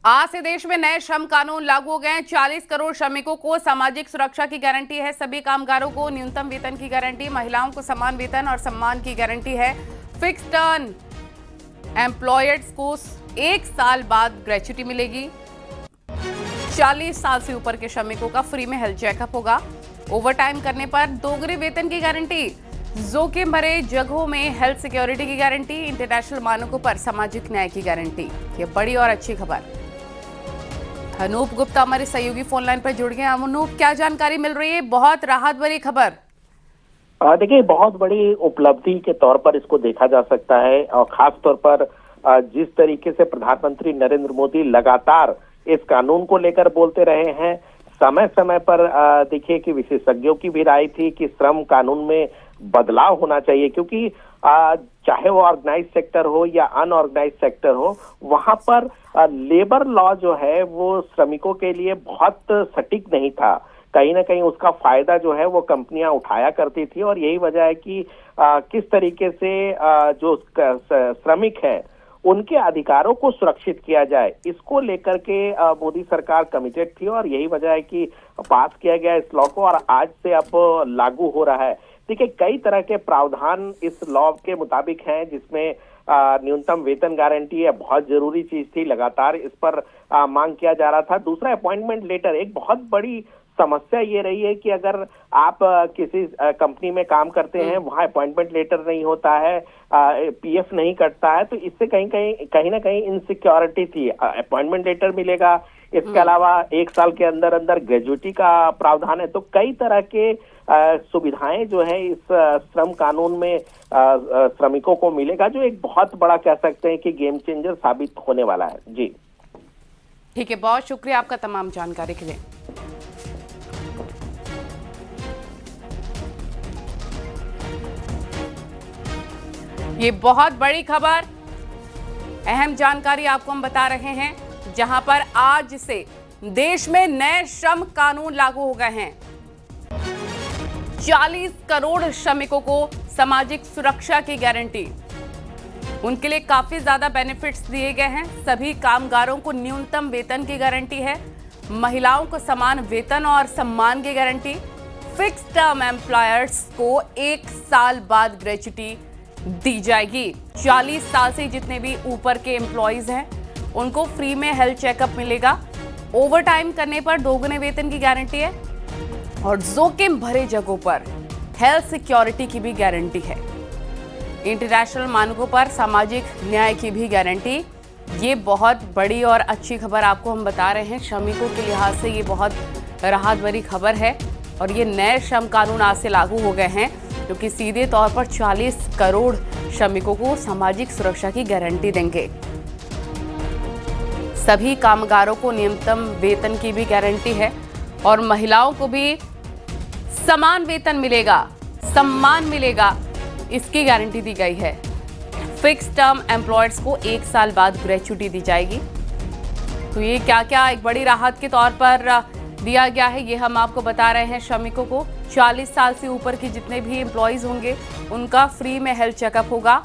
आज से देश में नए श्रम कानून लागू हो गए हैं। 40 करोड़ श्रमिकों को सामाजिक सुरक्षा की गारंटी है। सभी कामगारों को न्यूनतम वेतन की गारंटी, महिलाओं को समान वेतन और सम्मान की गारंटी है। फिक्स टर्म एम्प्लॉयर्स को 1 साल बाद ग्रेच्युटी मिलेगी। 40 साल से ऊपर के श्रमिकों का फ्री में हेल्थ चेकअप होगा। ओवर टाइम करने पर दोगुने वेतन की गारंटी, जोखिम भरे जगहों में हेल्थ सिक्योरिटी की गारंटी, इंटरनेशनल मानकों पर सामाजिक न्याय की गारंटी। ये बड़ी और अच्छी खबर। अनूप गुप्ता हमारे सहयोगी फोन लाइन पर जुड़ गए। अनूप, क्या जानकारी मिल रही है? बहुत राहत भरी खबर। देखिए, बहुत बड़ी उपलब्धि के तौर पर इसको देखा जा सकता है और खास तौर पर जिस तरीके से प्रधानमंत्री नरेंद्र मोदी लगातार इस कानून को लेकर बोलते रहे हैं। समय समय पर देखिए कि विशेषज्ञों की भी राय थी कि श्रम कानून में बदलाव होना चाहिए, क्योंकि चाहे वो ऑर्गेनाइज सेक्टर हो या अनऑर्गेनाइज सेक्टर हो, वहां पर लेबर लॉ जो है वो श्रमिकों के लिए बहुत सटीक नहीं था। कहीं ना कहीं उसका फायदा जो है वो कंपनियां उठाया करती थी और यही वजह है कि किस तरीके से जो श्रमिक है उनके अधिकारों को सुरक्षित किया जाए, इसको लेकर के मोदी सरकार कमिटेड थी और यही वजह है कि पास किया गया इस लॉ को और आज से अब लागू हो रहा है। देखिए, कई तरह के प्रावधान इस लॉ के मुताबिक हैं, जिसमें न्यूनतम वेतन गारंटी है, बहुत जरूरी चीज थी, लगातार इस पर मांग किया जा रहा था। दूसरा, अपॉइंटमेंट लेटर। एक बहुत बड़ी समस्या ये रही है कि अगर आप किसी कंपनी में काम करते हैं, वहां अपॉइंटमेंट लेटर नहीं होता है, पीएफ नहीं कटता है, तो इससे कहीं ना कहीं इनसिक्योरिटी थी। अपॉइंटमेंट लेटर मिलेगा, इसके अलावा 1 साल के अंदर अंदर ग्रेजुइटी का प्रावधान है। तो कई तरह के सुविधाएं जो है इस श्रम कानून में श्रमिकों को मिलेगा, जो एक बहुत बड़ा कह सकते हैं कि गेम चेंजर साबित होने वाला है। जी ठीक है, बहुत शुक्रिया आपका तमाम जानकारी के लिए। ये बहुत बड़ी खबर, अहम जानकारी आपको हम बता रहे हैं, जहां पर आज से देश में नए श्रम कानून लागू हो गए हैं। 40 करोड़ श्रमिकों को सामाजिक सुरक्षा की गारंटी, उनके लिए काफी ज्यादा बेनिफिट्स दिए गए हैं। सभी कामगारों को न्यूनतम वेतन की गारंटी है, महिलाओं को समान वेतन और सम्मान की गारंटी, फिक्स टर्म एम्प्लॉयर्स को 1 साल बाद ग्रेच्युटी दी जाएगी। 40 साल से जितने भी ऊपर के एम्प्लॉइज हैं उनको फ्री में हेल्थ चेकअप मिलेगा। ओवर टाइम करने पर दोगुने वेतन की गारंटी है और जोखिम भरे जगहों पर हेल्थ सिक्योरिटी की भी गारंटी है। इंटरनेशनल मानकों पर सामाजिक न्याय की भी गारंटी। ये बहुत बड़ी और अच्छी खबर आपको हम बता रहे हैं। श्रमिकों के लिहाज से ये बहुत राहत भरी खबर है और ये नए श्रम कानून आज से लागू हो गए हैं, जो कि सीधे तौर पर 40 करोड़ श्रमिकों को सामाजिक सुरक्षा की गारंटी देंगे। सभी कामगारों को न्यूनतम वेतन की भी गारंटी है और महिलाओं को भी समान वेतन मिलेगा, सम्मान मिलेगा, इसकी गारंटी दी गई है। फिक्स टर्म एम्प्लॉयर्स को 1 साल बाद ग्रेच्युटी दी जाएगी। तो ये क्या क्या एक बड़ी राहत के तौर पर दिया गया है, ये हम आपको बता रहे हैं। श्रमिकों को 40 साल से ऊपर के जितने भी एम्प्लॉयज होंगे उनका फ्री में हेल्थ चेकअप होगा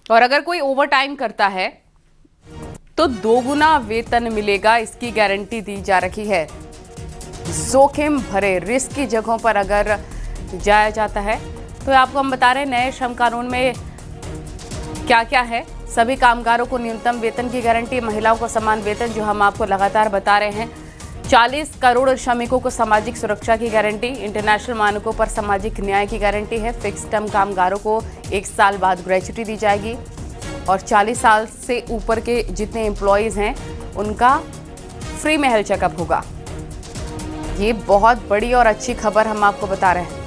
और अगर कोई ओवर टाइम करता है तो दोगुना वेतन मिलेगा, इसकी गारंटी दी जा रही है। जोखिम भरे रिस्क की जगहों पर अगर जाया जाता है तो आपको हम बता रहे हैं नए श्रम कानून में क्या क्या है। सभी कामगारों को न्यूनतम वेतन की गारंटी, महिलाओं को समान वेतन, जो हम आपको लगातार बता रहे हैं। 40 करोड़ श्रमिकों को सामाजिक सुरक्षा की गारंटी, इंटरनेशनल मानकों पर सामाजिक न्याय की गारंटी है। फिक्स टर्म कामगारों को 1 साल बाद ग्रेच्युटी दी जाएगी और 40 साल से ऊपर के जितने एम्प्लॉयज हैं उनका फ्री में हेल्थ चेकअप होगा। ये बहुत बड़ी और अच्छी खबर हम आपको बता रहे हैं।